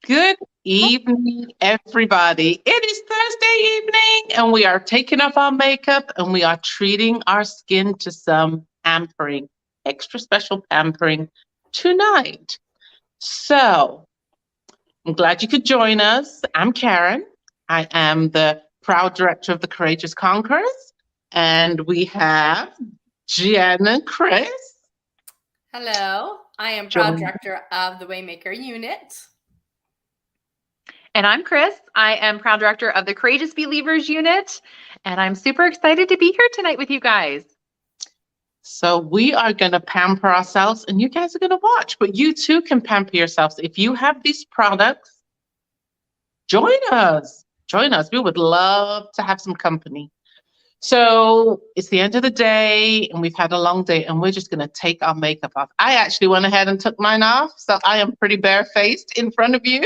Good evening, everybody. It is Thursday evening, and we are taking off our makeup and we are treating our skin to some pampering, extra special pampering tonight. So I'm glad you could join us. I'm Karen. I am the proud director of the Courageous Conquerors, and we have Jen and Chris. Hello, I am proud director of the Waymaker unit. And I'm Chris. I am proud director of the Courageous Believers unit, and I'm super excited to be here tonight with you guys. So we are going to pamper ourselves, and you guys are going to watch, but you too can pamper yourselves. If you have these products, join us. Join us. We would love to have some company. So it's the end of the day, and we've had a long day, and we're just going to take our makeup off. I actually went ahead and took mine off, so I am pretty barefaced in front of you.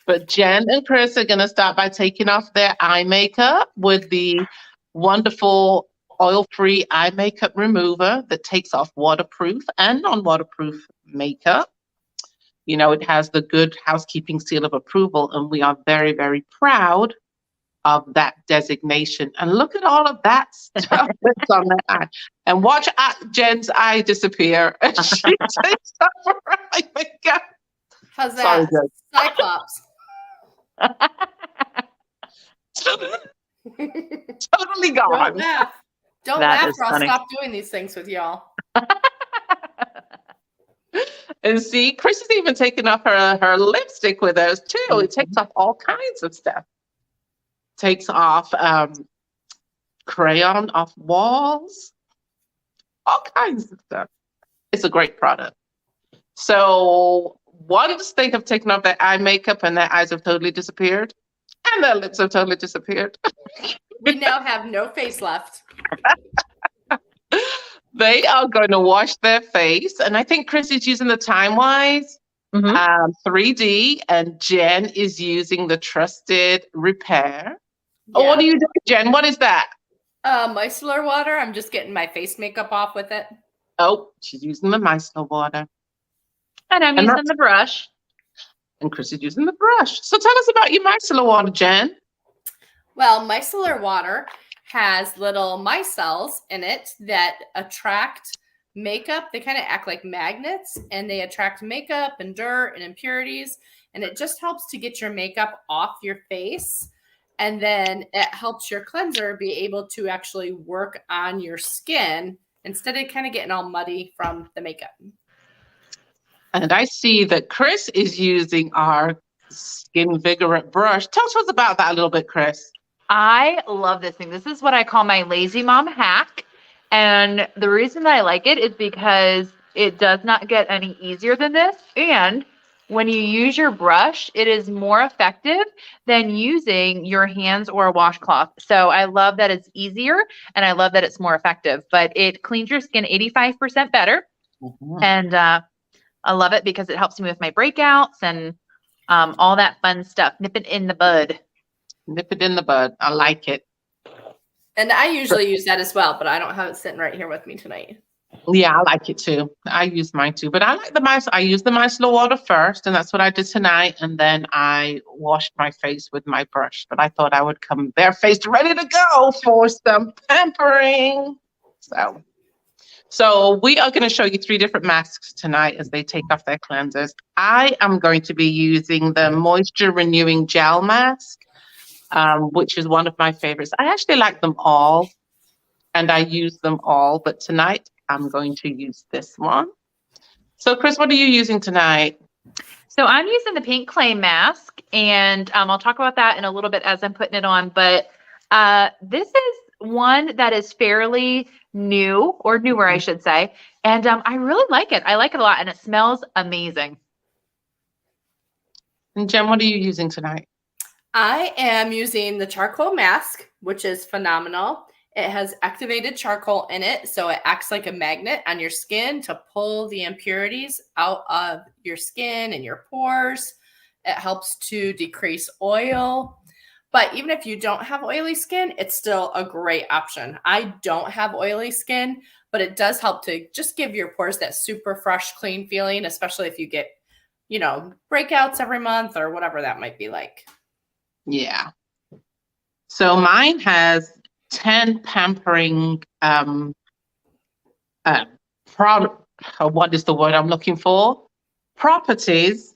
But Jen and Chris are going to start by taking off their eye makeup with the wonderful oil-free eye makeup remover that takes off waterproof and non-waterproof makeup. You know, it has the Good Housekeeping seal of approval, and we are very, very proud of that designation. And look at all of that stuff that's on that eye. And watch Jen's eye disappear as she takes off her eye makeup. How's that? Sorry, Cyclops. Totally gone. Don't laugh. Don't That laugh is or I'll funny. stop doing these things with y'all. And see, Chris is even taking off her lipstick with us too. It takes off all kinds of stuff. Takes off crayon off walls, all kinds of stuff. It's a great product. So once they have taken off their eye makeup and their eyes have totally disappeared, and their lips have totally disappeared, We now have no face left. they are going to wash their face. And I think Chris is using the Time Wise 3D, and Jen is using the Trusted Repair. Oh, what are you doing, Jen? What is that? Micellar water. I'm just getting my face makeup off with it. Oh, she's using the micellar water. And I'm using the brush. And Chris is using the brush. So tell us about your micellar water, Jen. Well, micellar water has little micelles in it that attract makeup. They kind of act like magnets, and they attract makeup and dirt and impurities. And it just helps to get your makeup off your face. And then it helps your cleanser be able to actually work on your skin instead of kind of getting all muddy from the makeup. And I see that Chris is using our Skin Vigorant brush. Tell us about that a little bit, Chris. I love this thing. This is what I call my lazy mom hack. And the reason that I like it is because it does not get any easier than this. And when you use your brush, it is more effective than using your hands or a washcloth. So I love that it's easier, and I love that it's more effective. But it cleans your skin 85% better. And I love it because it helps me with my breakouts and all that fun stuff. Nip it in the bud. Nip it in the bud. I like it. And I usually use that as well, but I don't have it sitting right here with me tonight. Yeah, I like it too. I use mine too, but I like the mice. I use the micellar water first, and that's what I did tonight. And then I washed my face with my brush. But I thought I would come barefaced, ready to go for some pampering. So we are going to show you 3 different masks tonight as they take off their cleansers. I am going to be using the Moisture Renewing Gel Mask, which is one of my favorites. I actually like them all, and I use them all, but tonight I'm going to use this one. So Chris, what are you using tonight? So I'm using the pink clay mask, and I'll talk about that in a little bit as I'm putting it on. But this is one that is fairly new, or newer, I should say. And I really like it. I like it a lot, and it smells amazing. And Jen, what are you using tonight? I am using the charcoal mask, which is phenomenal. It has activated charcoal in it, so it acts like a magnet on your skin to pull the impurities out of your skin and your pores. It helps to decrease oil. But even if you don't have oily skin, it's still a great option. I don't have oily skin, but it does help to just give your pores that super fresh, clean feeling, especially if you get breakouts every month or whatever that might be like. Yeah. So mine has 10 pampering what is the word I'm looking for? Properties.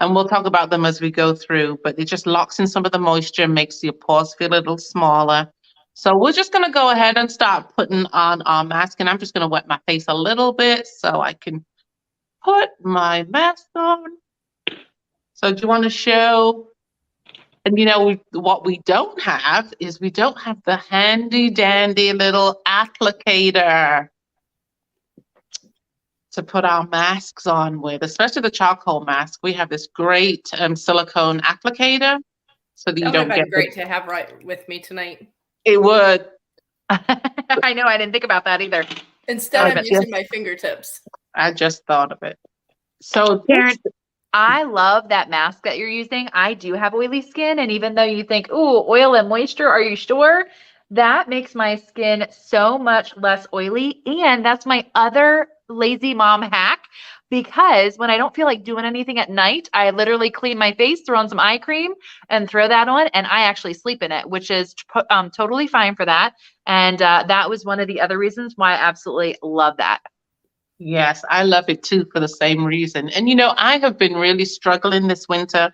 And we'll talk about them as we go through, but it just locks in some of the moisture, makes your pores feel a little smaller. So we're just going to go ahead and start putting on our mask. And I'm just going to wet my face a little bit so I can put my mask on. So do you want to show? And what we don't have is we don't have the handy dandy little applicator to put our masks on with, especially the charcoal mask. We have this great silicone applicator so that you That would don't have get been great to have right with me tonight. It would. I know. I didn't think about that either. Instead, I'm using my fingertips. I just thought of it. So Karen, I love that mask that you're using. I do have oily skin. And even though you think, ooh, oil and moisture, are you sure? That makes my skin so much less oily. And that's my other lazy mom hack, because when I don't feel like doing anything at night, I literally clean my face, throw on some eye cream and throw that on, and I actually sleep in it, which is totally fine for that. And that was one of the other reasons why I absolutely love that. Yes, I love it too for the same reason. And I have been really struggling this winter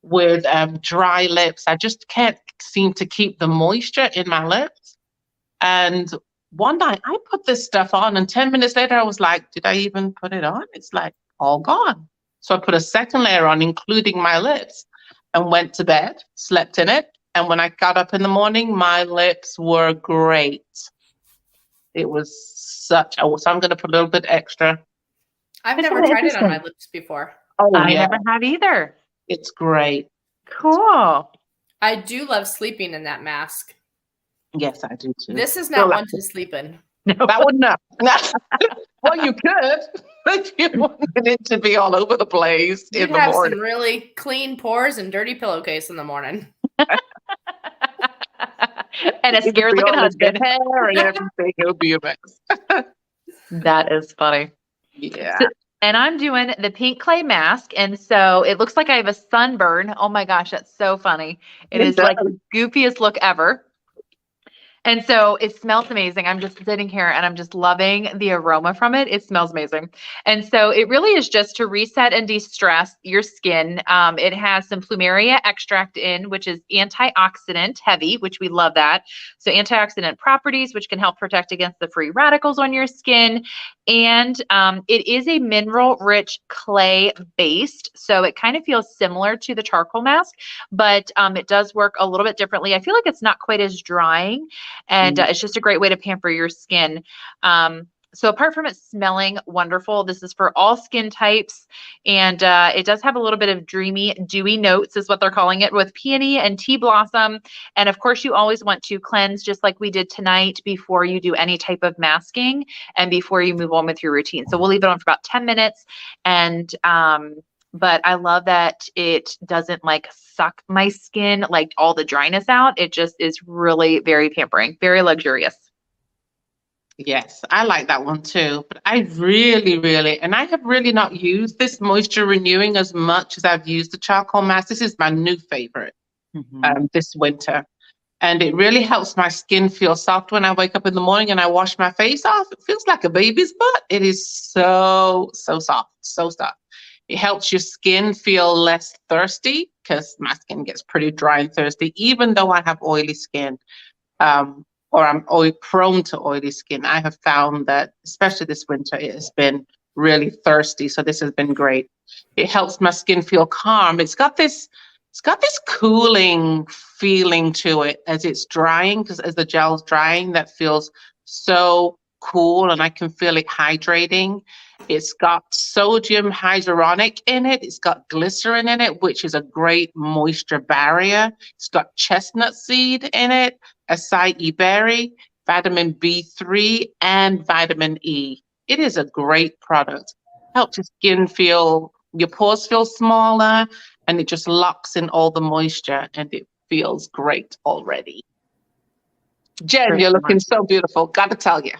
with dry lips. I just can't seem to keep the moisture in my lips. And one night I put this stuff on, and 10 minutes later I was like, did I even put it on? It's like all gone. So I put a second layer on, including my lips, and went to bed, slept in it. And when I got up in the morning, my lips were great. It was so I'm going to put a little bit extra. I've never tried it on my lips before. Oh, I never have either. It's great. Cool. I do love sleeping in that mask. Yes, I do too. This is not one to sleep in. No. That would not. Well, you could, but you wanted it to be all over the place You'd in the have morning. some really clean pores and dirty pillowcase in the morning. And a scared looking husband. Hair and everything. It would be a mess. That is funny. Yeah. So, and I'm doing the pink clay mask. And so it looks like I have a sunburn. Oh my gosh, that's so funny. It is like the goofiest look ever. And so it smells amazing. I'm just sitting here and I'm just loving the aroma from it. It smells amazing. And so it really is just to reset and de-stress your skin. It has some plumeria extract in, which is antioxidant heavy, which we love that. So antioxidant properties, which can help protect against the free radicals on your skin. And it is a mineral rich clay based. So it kind of feels similar to the charcoal mask, but it does work a little bit differently. I feel like it's not quite as drying. And it's just a great way to pamper your skin. So apart from it smelling wonderful, this is for all skin types. And it does have a little bit of dreamy, dewy notes is what they're calling it, with peony and tea blossom. And of course, you always want to cleanse just like we did tonight before you do any type of masking and before you move on with your routine. So we'll leave it on for about 10 minutes. And but I love that it doesn't like suck my skin, like all the dryness out. It just is really very pampering, very luxurious. Yes, I like that one too. But I really, and I have really not used this moisture renewing as much as I've used the charcoal mask. This is my new favorite this winter. And it really helps my skin feel soft when I wake up in the morning and I wash my face off. It feels like a baby's butt. It is so soft, so soft. It helps your skin feel less thirsty, because my skin gets pretty dry and thirsty, even though I have oily skin, or I'm prone to oily skin. I have found that, especially this winter, it has been really thirsty. So this has been great. It helps my skin feel calm. It's got this cooling feeling to it as it's drying, because as the gel's drying, that feels so cool, and I can feel it hydrating. It's got sodium hyaluronic in it. It's got glycerin in it, which is a great moisture barrier. It's got chestnut seed in it, acai berry, vitamin B3, and vitamin E. It is a great product. Helps your skin your pores feel smaller, and it just locks in all the moisture, and it feels great already. Jen, you're looking so beautiful. Got to tell you.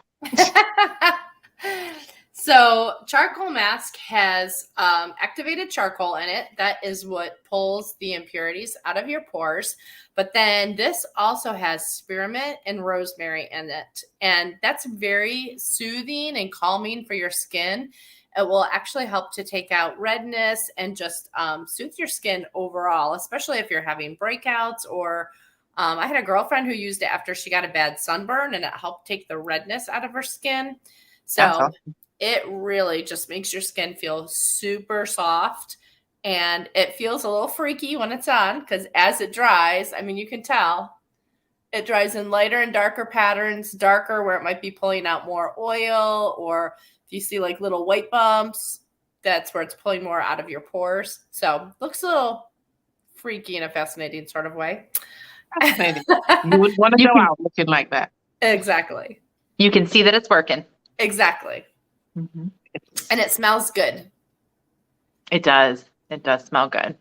So charcoal mask has activated charcoal in it. That is what pulls the impurities out of your pores. But then this also has spearmint and rosemary in it. And that's very soothing and calming for your skin. It will actually help to take out redness and just soothe your skin overall, especially if you're having breakouts or I had a girlfriend who used it after she got a bad sunburn and it helped take the redness out of her skin. That's So awesome. it really just makes your skin feel super soft, and it feels a little freaky when it's on because as it dries, I mean, you can tell it dries in lighter and darker patterns, darker where it might be pulling out more oil, or if you see like little white bumps, that's where it's pulling more out of your pores. So looks a little freaky in a fascinating sort of way. Fascinating. You would want to You go can- out looking like that. Exactly. You can see that it's working. Exactly. Mhm. And it smells good. It does. It does smell good.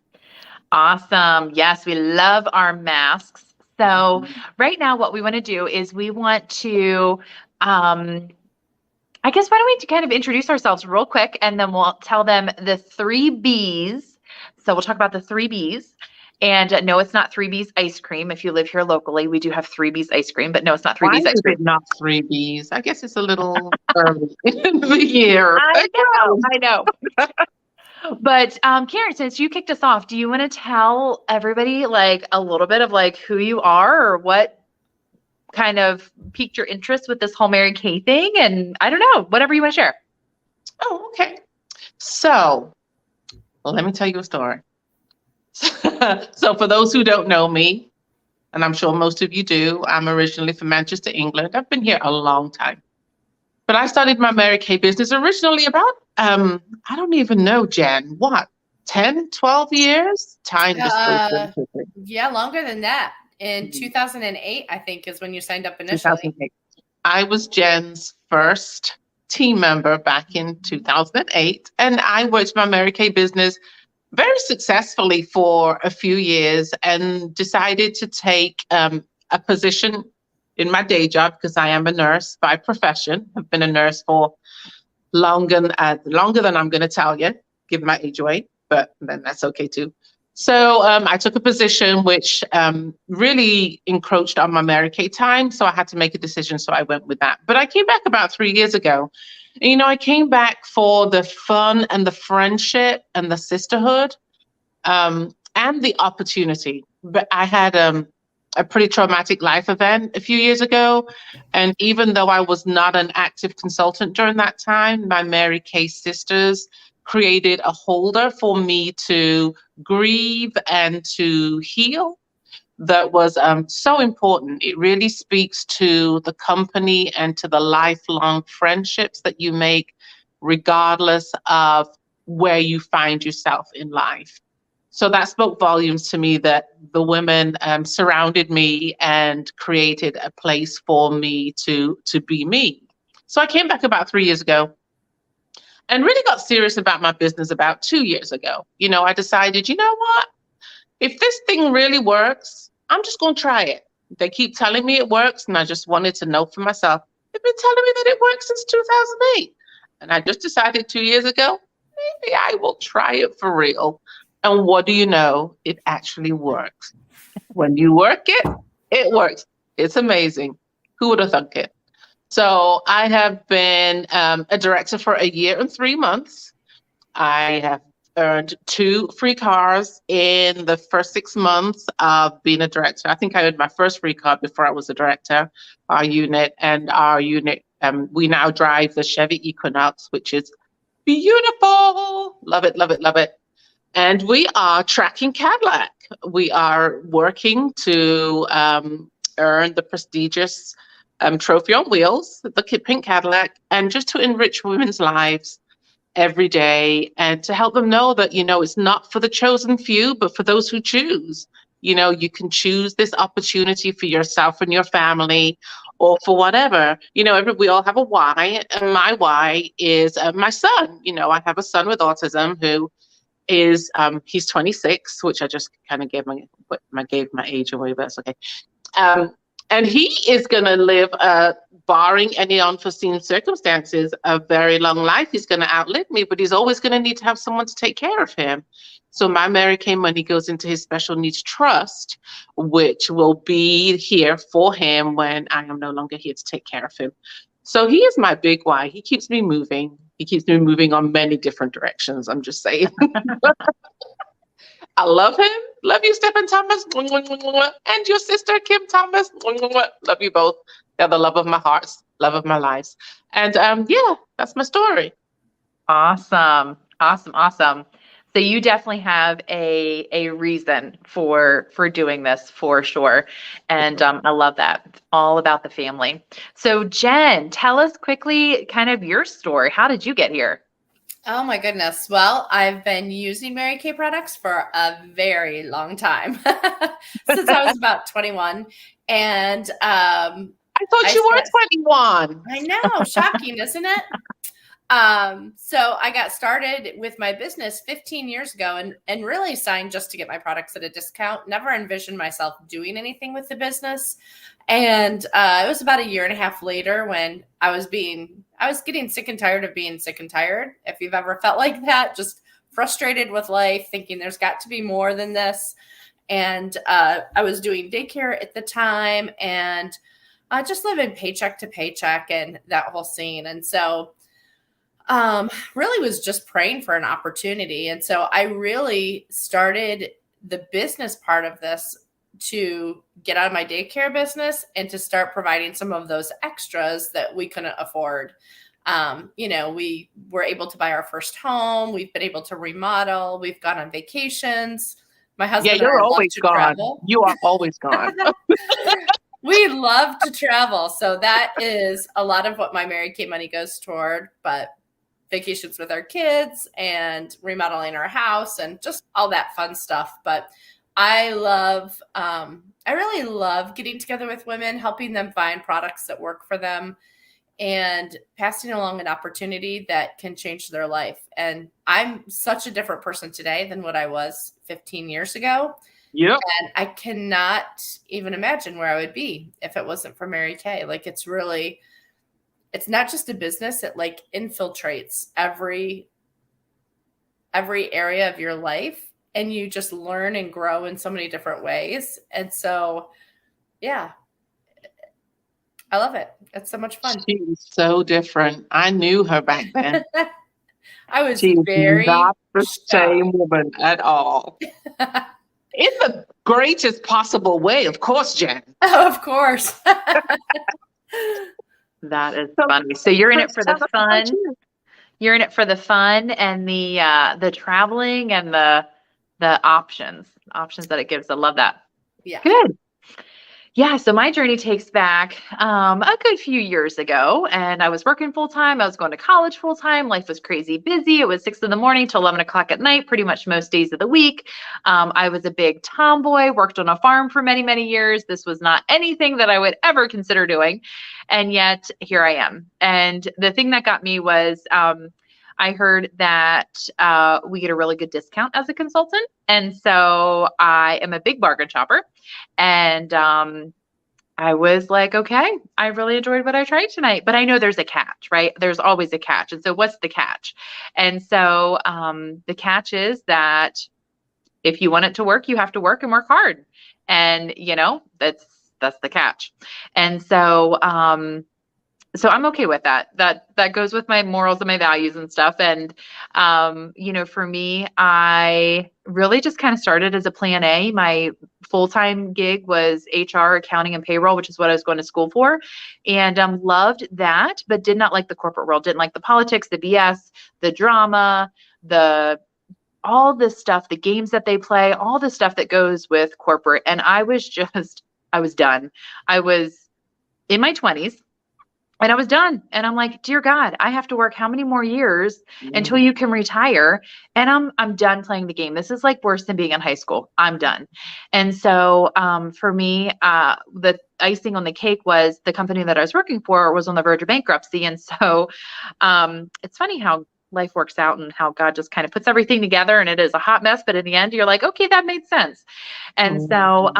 Awesome. Yes, we love our masks. So right now what we want to do is we want to, I guess, why don't we kind of introduce ourselves real quick and then we'll tell them the 3 Bs. So we'll talk about the 3 Bs. And no, it's not 3 Bs ice cream. If you live here locally, we do have 3 Bs ice cream, but no, it's not 3 Why Bs ice is cream. it not 3 Bs? I guess it's a little early in the year. I know. But Karen, since you kicked us off, do you want to tell everybody like a little bit of like who you are or what kind of piqued your interest with this whole Mary Kay thing? And I don't know, whatever you want to share. Oh, okay. So, let me tell you a story. So, for those who don't know me, and I'm sure most of you do, I'm originally from Manchester, England. I've been here a long time. But I started my Mary Kay business originally about, I don't even know, Jen, what, 10, 12 years? Time just goes really quickly. Yeah, longer than that. In Mhm. 2008, I think, is when you signed up initially. 2008. I was Jen's first team member back in 2008, and I worked my Mary Kay business very successfully for a few years and decided to take a position in my day job because I am a nurse by profession. I've been a nurse for longer than I'm going to tell you, give my age away, but then that's okay too. So I took a position which really encroached on my Mary Kay time. So I had to make a decision. So I went with that. But I came back about 3 years ago. And, you know, I came back for the fun and the friendship and the sisterhood and the opportunity. But I had a pretty traumatic life event a few years ago. And even though I was not an active consultant during that time, my Mary Kay sisters created a holder for me to grieve and to heal that was so important. It really speaks to the company and to the lifelong friendships that you make, regardless of where you find yourself in life. So that spoke volumes to me that the women surrounded me and created a place for me to be me. So I came back about 3 years ago and really got serious about my business about 2 years ago. You know, I decided, you know what? If this thing really works, I'm just going to try it. They keep telling me it works, and I just wanted to know for myself. They've been telling me that it works since 2008. And I just decided 2 years ago, maybe I will try it for real. And what do you know? It actually works. When you work it, it works. It's amazing. Who would have thunk it? So I have been a director for 1 year and 3 months. I have earned 2 free cars in the first 6 months of being a director. I think I earned my first free car before I was a director. Our unit, we now drive the Chevy Equinox, which is beautiful. Love it, love it, love it. And we are tracking Cadillac. We are working to earn the prestigious trophy on wheels, the pink Cadillac, and just to enrich women's lives every day and to help them know that, you know, it's not for the chosen few, but for those who choose. You know, you can choose this opportunity for yourself and your family or for whatever. You know, we all have a why, and my why is my son. You know, I have a son with autism who is, he's 26, which I just kind of gave my age away, but that's okay. And he is going to live, barring any unforeseen circumstances, a very long life. He's going to outlive me, but he's always going to need to have someone to take care of him. So my Mary Kay money goes into his special needs trust, which will be here for him when I am no longer here to take care of him. So he is my big why. He keeps me moving. He keeps me moving on many different directions. I'm just saying. I love him. Love you, Stephen Thomas. And your sister, Kim Thomas. Love you both. They're the love of my hearts, love of my lives. And yeah, that's my story. Awesome. So you definitely have a reason for doing this for sure. And I love that. It's all about the family. So Jen, tell us quickly kind of your story. How did you get here? Oh my goodness. Well, I've been using Mary Kay products for a very long time, since I was about 21. And I thought you were 21. I know, shocking, isn't it? So I got started with my business 15 years ago and really signed just to get my products at a discount. Never envisioned myself doing anything with the business. And it was about a year and a half later when I was getting sick and tired of being sick and tired. If you've ever felt like that, just frustrated with life, thinking there's got to be more than this. And I was doing daycare at the time and just living paycheck to paycheck and that whole scene. And so really was just praying for an opportunity. And so I really started the business part of this to get out of my daycare business and to start providing some of those extras that we couldn't afford. We were able to buy our first home. We've been able to remodel. We've gone on vacations. My husband you're and I always love to gone. travel. You are always gone. We love to travel. So that is a lot of what my Mary Kay money goes toward, but vacations with our kids and remodeling our house and just all that fun stuff. But I really love getting together with women, helping them find products that work for them and passing along an opportunity that can change their life. And I'm such a different person today than what I was 15 years ago. Yep. And I cannot even imagine where I would be if it wasn't for Mary Kay. Like it's not just a business. It like infiltrates every area of your life and you just learn and grow in so many different ways. And so, yeah, I love it. It's so much fun. She was so different. I knew her back then. I was She's very not the same woman at all. In the greatest possible way, of course, Jen. Oh, of course. That is funny. So you're in it for the fun. You're in it for the fun and the traveling and the options that it gives. I love that. Yeah. Good. Yeah. So my journey takes back a good few years ago, and I was working full time. I was going to college full time. Life was crazy busy. It was 6 a.m. to 11 o'clock at night, pretty much most days of the week. I was a big tomboy, worked on a farm for many, many years. This was not anything that I would ever consider doing. And yet here I am. And the thing that got me was I heard that we get a really good discount as a consultant. And so I am a big bargain shopper. And I was like, okay, I really enjoyed what I tried tonight, but I know there's a catch, right? There's always a catch. And so what's the catch? And so the catch is that if you want it to work, you have to work and work hard. And, that's the catch. And so, so I'm okay with that. That goes with my morals and my values and stuff. And, for me, I really just kind of started as a plan A. My full-time gig was HR, accounting, and payroll, which is what I was going to school for. And loved that, but did not like the corporate world, didn't like the politics, the BS, the drama, all this stuff, the games that they play, all the stuff that goes with corporate. And I was done. I was in my 20s. And I was done. And I'm like, dear God, I have to work how many more years until you can retire? And I'm done playing the game. This is like worse than being in high school. I'm done. And so for me, the icing on the cake was the company that I was working for was on the verge of bankruptcy. And so it's funny how life works out and how God just kind of puts everything together, and it is a hot mess, but in the end you're like, okay, that made sense. And so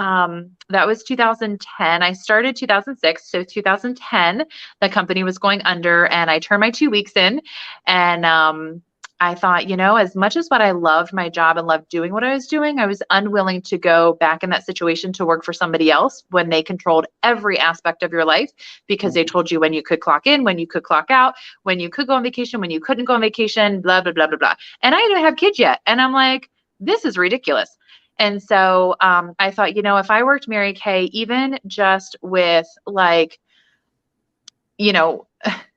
that was 2010. I started 2006. So 2010, the company was going under, and I turned my 2 weeks in, and I thought, as much as what I loved my job and loved doing what I was doing, I was unwilling to go back in that situation to work for somebody else when they controlled every aspect of your life, because they told you when you could clock in, when you could clock out, when you could go on vacation, when you couldn't go on vacation, blah, blah, blah, blah, blah. And I didn't have kids yet. And I'm like, this is ridiculous. And so I thought, if I worked Mary Kay, even just with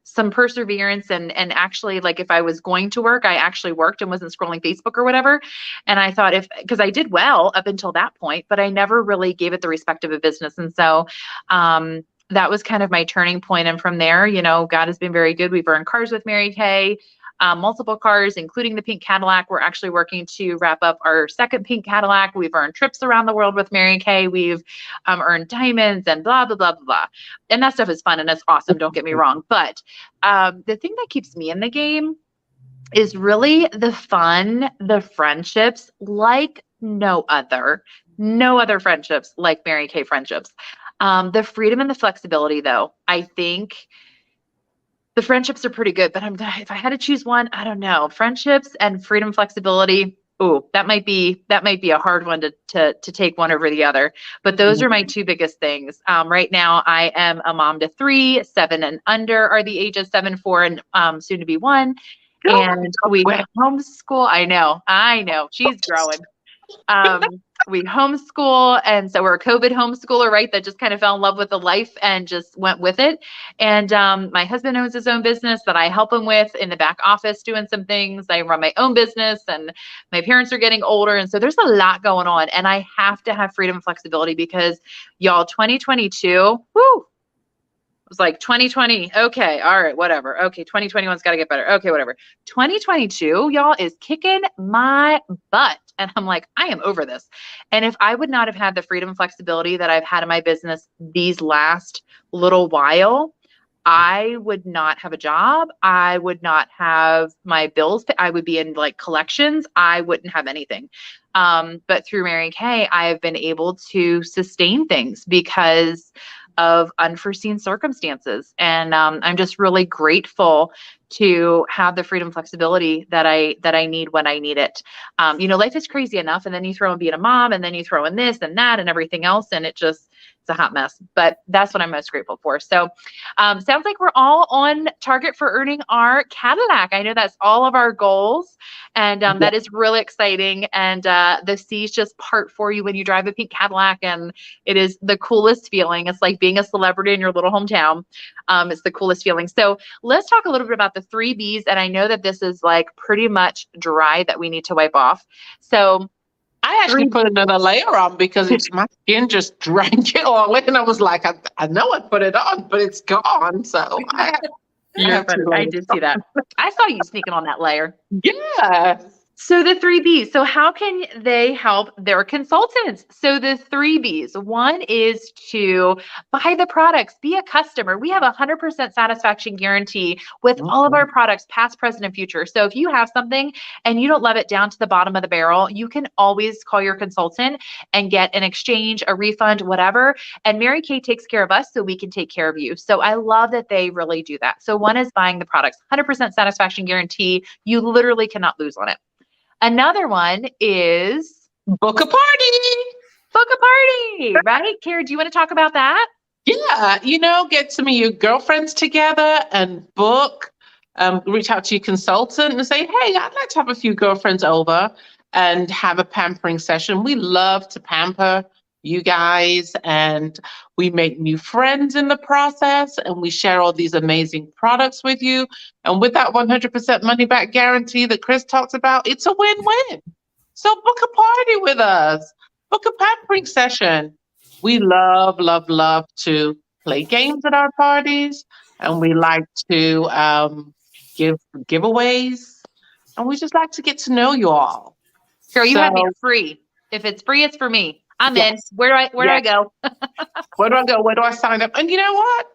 some perseverance and actually, like, if I was going to work, I actually worked and wasn't scrolling Facebook or whatever. And I thought because I did well up until that point, but I never really gave it the respect of a business. And so that was kind of my turning point. And from there, God has been very good. We've earned cars with Mary Kay, multiple cars, including the pink Cadillac. We're actually working to wrap up our second pink Cadillac. We've earned trips around the world with Mary Kay. We've earned diamonds and blah, blah, blah, blah, blah. And that stuff is fun and it's awesome. Don't get me wrong. But the thing that keeps me in the game is really the fun, the friendships like no other friendships like Mary Kay friendships. The freedom and the flexibility, though, I think the friendships are pretty good, but if I had to choose one, I don't know. Friendships and freedom, flexibility. Ooh, that might be a hard one to take one over the other. But those are my two biggest things. Right now, I am a mom to 3, 7 and under are the ages 7, 4, and soon to be 1. And we homeschool. I know. She's growing. We homeschool. And so we're a COVID homeschooler, right? That just kind of fell in love with the life and just went with it. And my husband owns his own business that I help him with in the back office doing some things. I run my own business and my parents are getting older. And so there's a lot going on, and I have to have freedom and flexibility because y'all, 2022, woo, it was like 2020. Okay. All right. Whatever. Okay. 2021's got to get better. Okay. Whatever. 2022, y'all, is kicking my butt. And I'm like, I am over this. And if I would not have had the freedom and flexibility that I've had in my business these last little while, I would not have a job. I would not have my bills. I would be in like collections. I wouldn't have anything. But through Mary Kay, I have been able to sustain things because of unforeseen circumstances. And I'm just really grateful to have the freedom, flexibility that I need when I need it. Life is crazy enough. And then you throw in being a mom, and then you throw in this and that and everything else. And it's a hot mess, but that's what I'm most grateful for. So sounds like we're all on target for earning our Cadillac. I know that's all of our goals. And that is really exciting. And the seas just part for you when you drive a pink Cadillac. And it is the coolest feeling. It's like being a celebrity in your little hometown. It's the coolest feeling. So let's talk a little bit about the 3 Bs. And I know that this is like pretty much dry that we need to wipe off. So I actually put another layer on because my skin just drank it all in. I was like, I know I put it on, but it's gone. So I did see that. I saw you sneaking on that layer. Yeah. So the 3 Bs. So how can they help their consultants? So the 3 Bs. One is to buy the products, be a customer. We have a 100% satisfaction guarantee with all of our products, past, present, and future. So if you have something and you don't love it down to the bottom of the barrel, you can always call your consultant and get an exchange, a refund, whatever. And Mary Kay takes care of us so we can take care of you. So I love that they really do that. So one is buying the products, 100% satisfaction guarantee. You literally cannot lose on it. Another one is book a party, right? Kara, do you want to talk about that? Yeah. Get some of your girlfriends together and book, reach out to your consultant and say, hey, I'd like to have a few girlfriends over and have a pampering session. We love to pamper you guys, and we make new friends in the process, and we share all these amazing products with you. And with that 100% money back guarantee that Chris talks about, it's a win-win. So book a party with us, book a pampering session. We love, love, love to play games at our parties, and we like to give giveaways, and we just like to get to know you all. Girl, you have me free. If it's free, it's for me. I'm in. Where do I go? Where do I go? Where do I sign up? And you know what?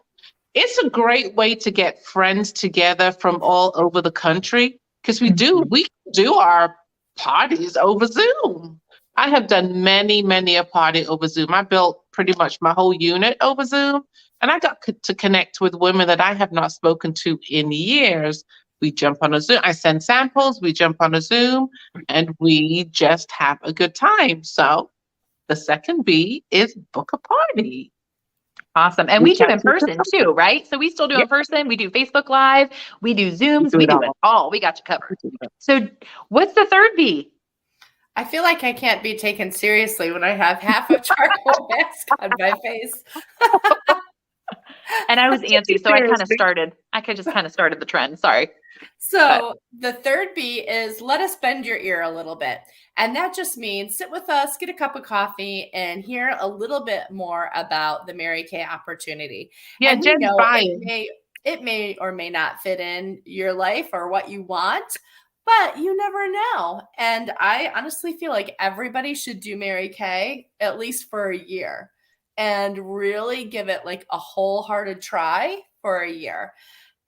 It's a great way to get friends together from all over the country. because we do our parties over Zoom. I have done many a party over Zoom. I built pretty much my whole unit over Zoom, and I got to connect with women that I have not spoken to in years. We jump on a Zoom. I send samples. We jump on a Zoom, and we just have a good time. So the second B is book a party. Awesome. And we do in person too, right? So we still do in person. We do Facebook Live. We do Zooms. We do it all. We got you covered. So what's the third B? I feel like I can't be taken seriously when I have half a charcoal mask on my face. And I was antsy, so I just kind of started the trend. Sorry. So the third B is let us bend your ear a little bit. And that just means sit with us, get a cup of coffee, and hear a little bit more about the Mary Kay opportunity. Yeah, and Jen's it may or may not fit in your life or what you want, but you never know. And I honestly feel like everybody should do Mary Kay at least for a year and really give it like a wholehearted try for a year.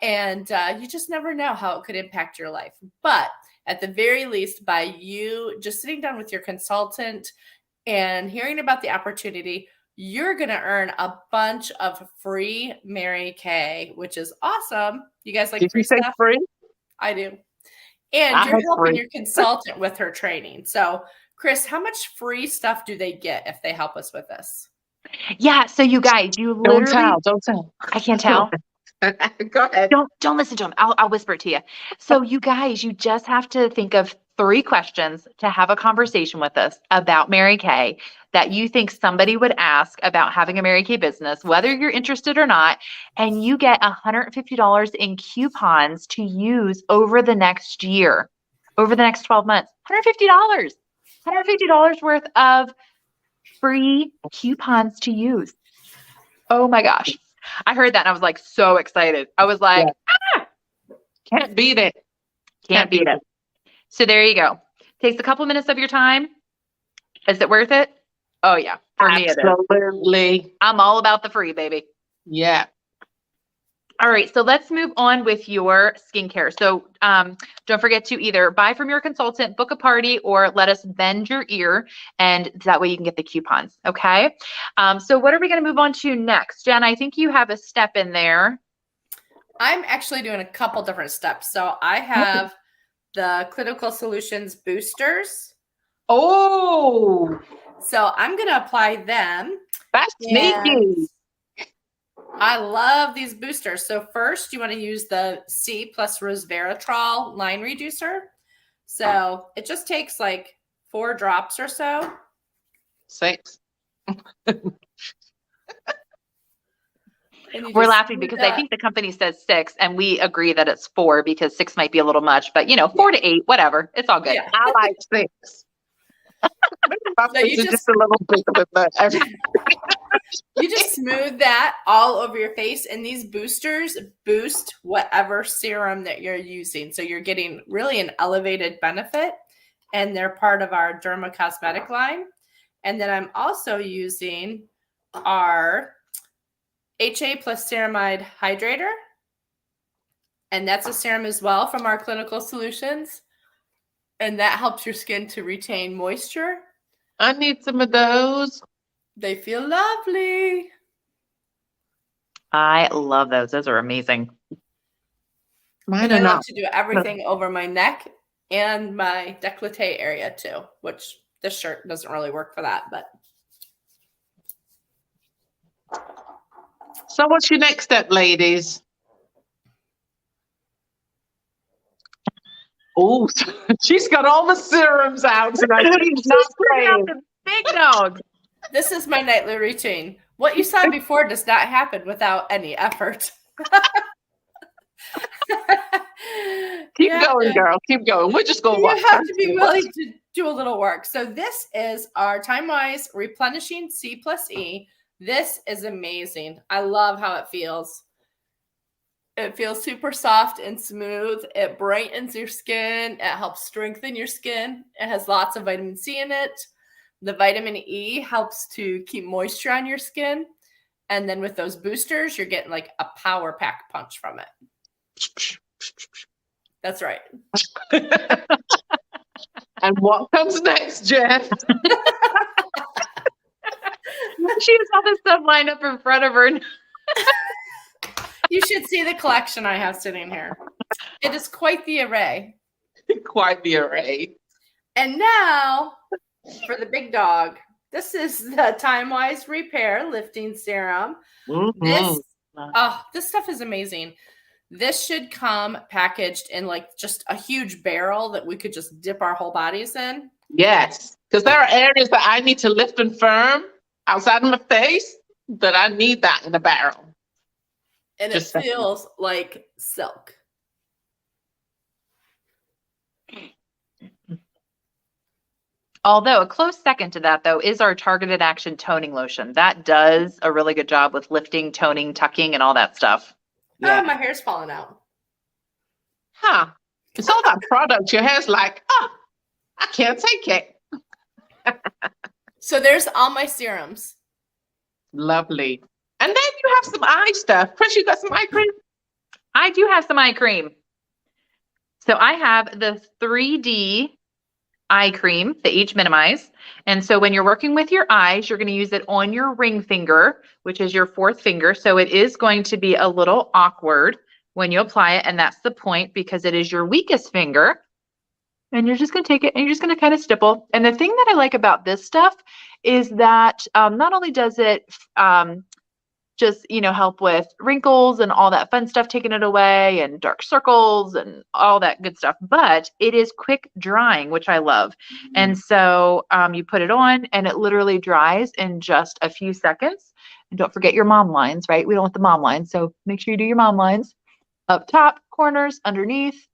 And you just never know how it could impact your life. But at the very least, by you just sitting down with your consultant and hearing about the opportunity, you're going to earn a bunch of free Mary Kay, which is awesome. You guys like Did free you say stuff? free? I do. And you're helping your consultant with her training. So, Chris, how much free stuff do they get if they help us with this? Yeah. So you guys, you literally Don't tell. I can't tell. Go ahead. Don't listen to him. I'll whisper it to you. So you guys, you just have to think of 3 questions to have a conversation with us about Mary Kay that you think somebody would ask about having a Mary Kay business, whether you're interested or not, and you get $150 in coupons to use over the next year, over the next 12 months. $150 worth of free coupons to use. Oh my gosh. I heard that and I was like so excited. I was like, Can't beat it. Can't beat it. So there you go. Takes a couple minutes of your time. Is it worth it? Oh yeah. For me it is. Absolutely. I'm all about the free, baby. Yeah. All right. So let's move on with your skincare. So don't forget to either buy from your consultant, book a party, or let us bend your ear. And that way you can get the coupons. Okay. So what are we going to move on to next? Jen, I think you have a step in there. I'm actually doing a couple different steps. So I have the Clinical Solutions boosters. Oh, So I'm going to apply them. that's sneaky. I love these boosters. So first you want to use the C plus resveratrol line reducer. So it just takes like 4 drops or so. 6. We're laughing because I think the company says 6 and we agree that it's 4 because 6 might be a little much, but 4 to 8, whatever. It's all good. Yeah, I like 6. So you just a little bit of it. You just smooth that all over your face, and these boosters boost whatever serum that you're using. So you're getting really an elevated benefit, and they're part of our Derma Cosmetic line. And then I'm also using our HA plus ceramide hydrator, and that's a serum as well from our Clinical Solutions, and that helps your skin to retain moisture. I need some of those. They feel lovely. I love those. Those are amazing. Mine And are I not. love to do everything over my neck and my décolleté area too, which this shirt doesn't really work for that, but. So what's your next step, ladies? Oh, she's got all the serums out tonight. She's not playing. Big dogs. This is my nightly routine. What you saw before does not happen without any effort. Keep going, girl. Keep going. We're just going to watch. You have to be willing to do a little work. So this is our Time-Wise Replenishing C plus E. This is amazing. I love how it feels. It feels super soft and smooth. It brightens your skin. It helps strengthen your skin. It has lots of vitamin C in it. The vitamin E helps to keep moisture on your skin. And then with those boosters, you're getting like a power pack punch from it. That's right. And what comes next, Jen? She has all this stuff lined up in front of her. You should see the collection I have sitting here. It is quite the array. Quite the array. And now for the big dog. This is the Time Wise Repair Lifting Serum. Mhm. This stuff is amazing. This should come packaged in like just a huge barrel that we could just dip our whole bodies in. Yes, because there are areas that I need to lift and firm outside of my face that I need that in a barrel. And Just it feels like silk. Although a close second to that, though, is our targeted action toning lotion. That does a really good job with lifting, toning, tucking, and all that stuff. Yeah. Oh, my hair's falling out. Huh. It's all that product. Your hair's like, I can't take it. So there's all my serums. Lovely. And then you have some eye stuff. Chris, you got some eye cream? I do have some eye cream. So I have the 3D eye cream, the Age Minimize. And so when you're working with your eyes, you're going to use it on your ring finger, which is your fourth finger. So it is going to be a little awkward when you apply it. And that's the point, because it is your weakest finger. And you're just going to take it and you're just going to kind of stipple. And the thing that I like about this stuff is that not only does it just, help with wrinkles and all that fun stuff, taking it away, and dark circles and all that good stuff, but it is quick drying, which I love. And so you put it on and it literally dries in just a few seconds. And don't forget your mom lines, right? We don't want the mom lines. So make sure you do your mom lines up top, corners, underneath.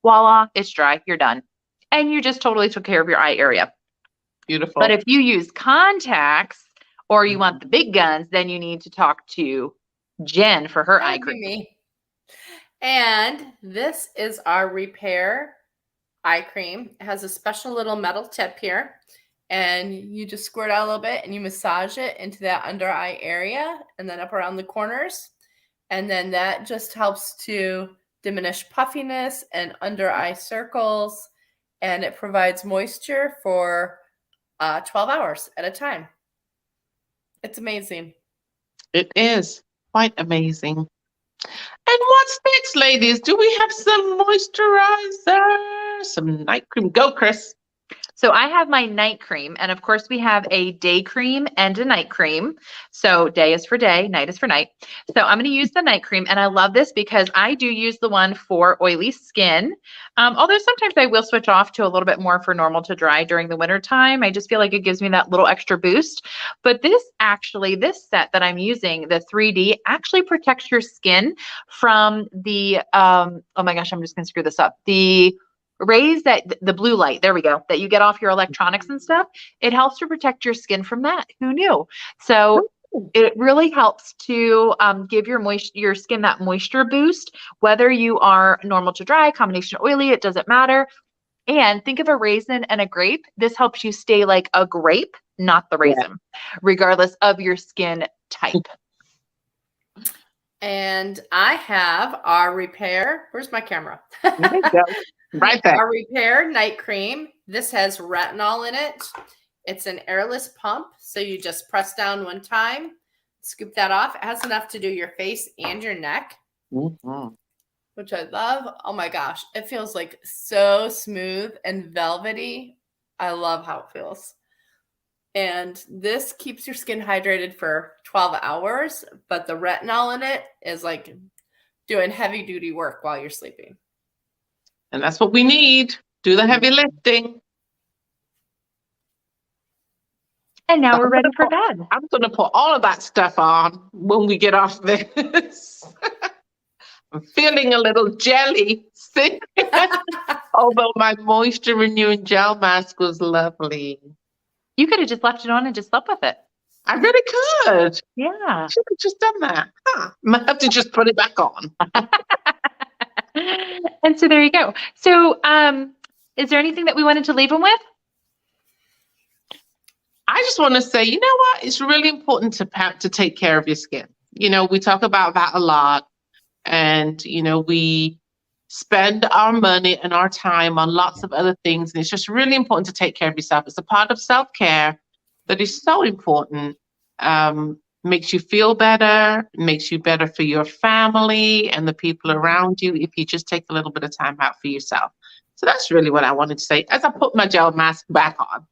Voila, it's dry. You're done. And you just totally took care of your eye area. Beautiful. But if you use contacts or you want the big guns, then you need to talk to Jen for her eye That'd be cream. me. And this is our Repair eye cream. It has a special little metal tip here. And you just squirt out a little bit and you massage it into that under eye area and then up around the corners. And then that just helps to diminish puffiness and under eye circles. And it provides moisture for 12 hours at a time. It's amazing. It is quite amazing. And what's next, ladies? Do we have some moisturizer, some night cream? Go, Chris. So I have my night cream, and of course we have a day cream and a night cream. So day is for day, night is for night. So I'm going to use the night cream, and I love this because I do use the one for oily skin. Although sometimes I will switch off to a little bit more for normal to dry during the winter time. I just feel like it gives me that little extra boost. But this set that I'm using, the 3D, actually protects your skin from the, oh my gosh, I'm just going to screw this up. The rays the blue light, there we go, that you get off your electronics and stuff. It helps to protect your skin from that. Who knew? So it really helps to give your skin that moisture boost, whether you are normal to dry, combination oily, it doesn't matter. And think of a raisin and a grape. This helps you stay like a grape, not the raisin, regardless of your skin type. And I have our Repair. Where's my camera? There you go. Right there. Our Repair night cream. This has retinol in it. It's an airless pump. So you just press down one time, scoop that off. It has enough to do your face and your neck, which I love. Oh my gosh. It feels like so smooth and velvety. I love how it feels. And this keeps your skin hydrated for 12 hours, but the retinol in it is like doing heavy duty work while you're sleeping. And that's what we need. Do the heavy lifting. And now we're ready for bed. I'm going to put all of that stuff on when we get off this. I'm feeling a little jelly. Although my moisture renewing gel mask was lovely. You could have just left it on and just slept with it. I really could. Yeah. Should have just done that. Might have to just put it back on. And so there you go. So is there anything that we wanted to leave them with? I just want to say, you know what? It's really important to take care of your skin. We talk about that a lot. And, we spend our money and our time on lots of other things. And it's just really important to take care of yourself. It's a part of self-care that is so important. Makes you feel better, makes you better for your family and the people around you if you just take a little bit of time out for yourself. So that's really what I wanted to say as I put my gel mask back on.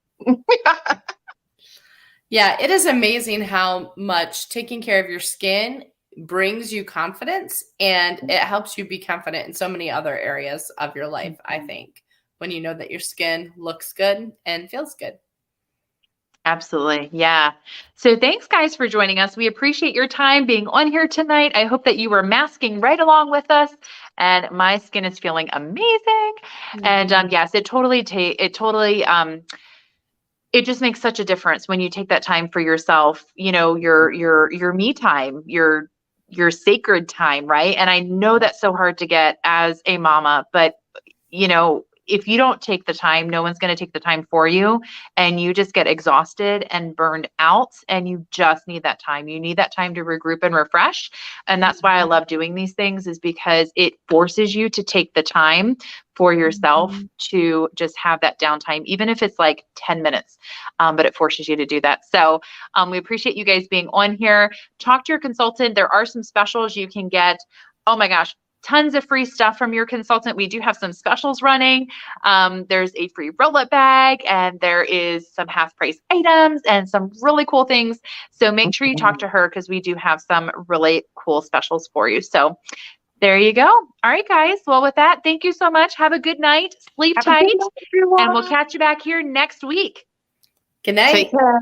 Yeah, it is amazing how much taking care of your skin brings you confidence, and it helps you be confident in so many other areas of your life, I think, when you know that your skin looks good and feels good. Absolutely. Yeah. So thanks, guys, for joining us. We appreciate your time being on here tonight. I hope that you were masking right along with us, and my skin is feeling amazing. And yes, it just makes such a difference when you take that time for yourself, you know, your me time, your sacred time, right? And I know that's so hard to get as a mama, but you know, if you don't take the time, no one's going to take the time for you, and you just get exhausted and burned out, and you just need that time. You need that time to regroup and refresh. And that's why I love doing these things, is because it forces you to take the time for yourself to just have that downtime, even if it's like 10 minutes, but it forces you to do that. So we appreciate you guys being on here. Talk to your consultant. There are some specials you can get. Oh my gosh, tons of free stuff from your consultant. We do have some specials running. There's a free roll-up bag, and there is some half-price items and some really cool things. So make sure you talk to her, because we do have some really cool specials for you. So there you go. All right, guys. Well, with that, thank you so much. Have a good night. Sleep tight, and we'll catch you back here next week. Good night. Take care.